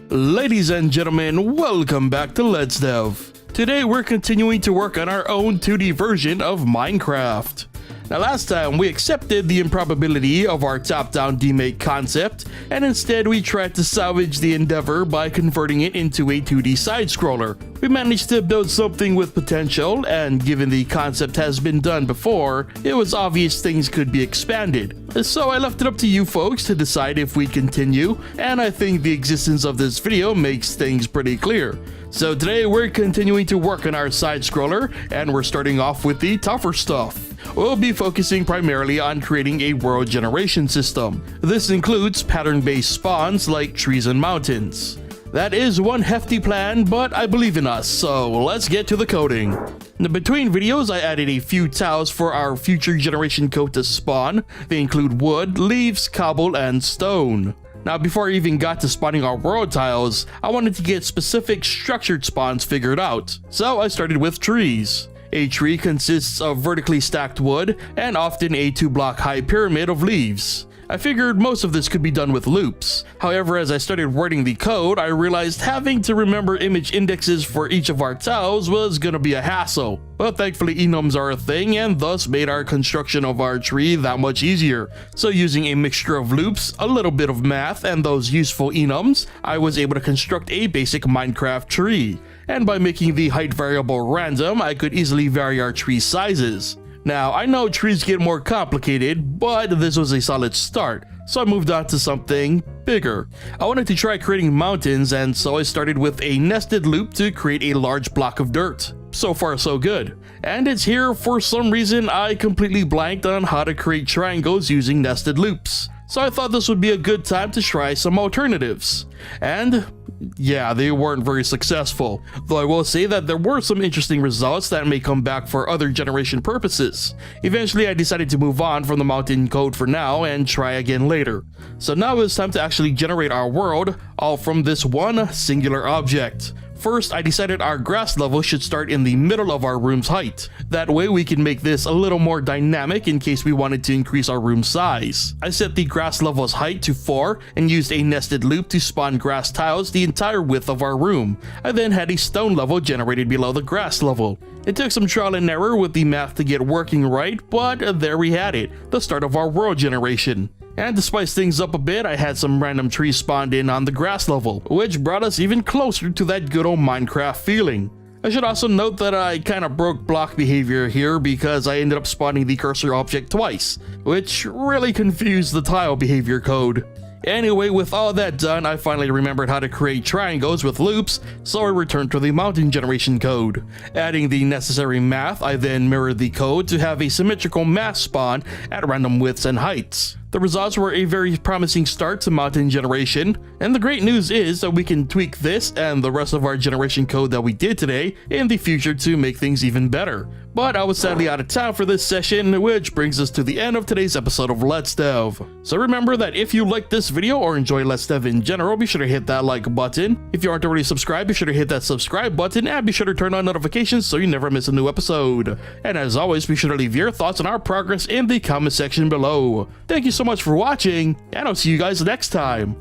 Ladies and gentlemen, welcome back to Let's Dev. Today we're continuing to work on our own 2D version of Minecraft. Now last time we accepted the improbability of our top-down demake concept, and instead we tried to salvage the endeavor by converting it into a 2D side-scroller. We managed to build something with potential, and given the concept has been done before, it was obvious things could be expanded. So I left it up to you folks to decide if we continue, and I think the existence of this video makes things pretty clear. So today we're continuing to work on our side-scroller, and we're starting off with the tougher stuff. We'll be focusing primarily on creating a world generation system. This includes pattern-based spawns like trees and mountains. That is one hefty plan, but I believe in us, so let's get to the coding. Now, between videos, I added a few tiles for our future generation code to spawn. They include wood, leaves, cobble, and stone. Now, before I even got to spawning our world tiles, I wanted to get specific structured spawns figured out. So I started with trees. A tree consists of vertically stacked wood and often a 2-block high pyramid of leaves. I figured most of this could be done with loops. However, as I started writing the code, I realized having to remember image indexes for each of our tiles was gonna be a hassle. But thankfully enums are a thing and thus made our construction of our tree that much easier. So using a mixture of loops, a little bit of math, and those useful enums, I was able to construct a basic Minecraft tree. And by making the height variable random, I could easily vary our tree sizes. Now, I know trees get more complicated, but this was a solid start, so I moved on to something bigger. I wanted to try creating mountains, and so I started with a nested loop to create a large block of dirt. So far so good. And it's here for some reason I completely blanked on how to create triangles using nested loops. So I thought this would be a good time to try some alternatives. And yeah, they weren't very successful, though I will say that there were some interesting results that may come back for other generation purposes. Eventually I decided to move on from the mountain code for now and try again later. So now it's time to actually generate our world, all from this one singular object. First, I decided our grass level should start in the middle of our room's height. That way we can make this a little more dynamic in case we wanted to increase our room size. I set the grass level's height to 4 and used a nested loop to spawn grass tiles the entire width of our room. I then had a stone level generated below the grass level. It took some trial and error with the math to get working right, but there we had it, the start of our world generation. And to spice things up a bit, I had some random trees spawned in on the grass level, which brought us even closer to that good old Minecraft feeling. I should also note that I kinda broke block behavior here because I ended up spawning the cursor object twice, which really confused the tile behavior code. Anyway, with all that done, I finally remembered how to create triangles with loops, so I returned to the mountain generation code. Adding the necessary math, I then mirrored the code to have a symmetrical mass spawn at random widths and heights. The results were a very promising start to mountain generation, and the great news is that we can tweak this and the rest of our generation code that we did today in the future to make things even better. But I was sadly out of time for this session, which brings us to the end of today's episode of Let's Dev. So remember that if you liked this video or enjoy Let's Dev in general, be sure to hit that like button. If you aren't already subscribed, be sure to hit that subscribe button and be sure to turn on notifications so you never miss a new episode. And as always, be sure to leave your thoughts on our progress in the comment section below. Thank you so much for watching, and I'll see you guys next time.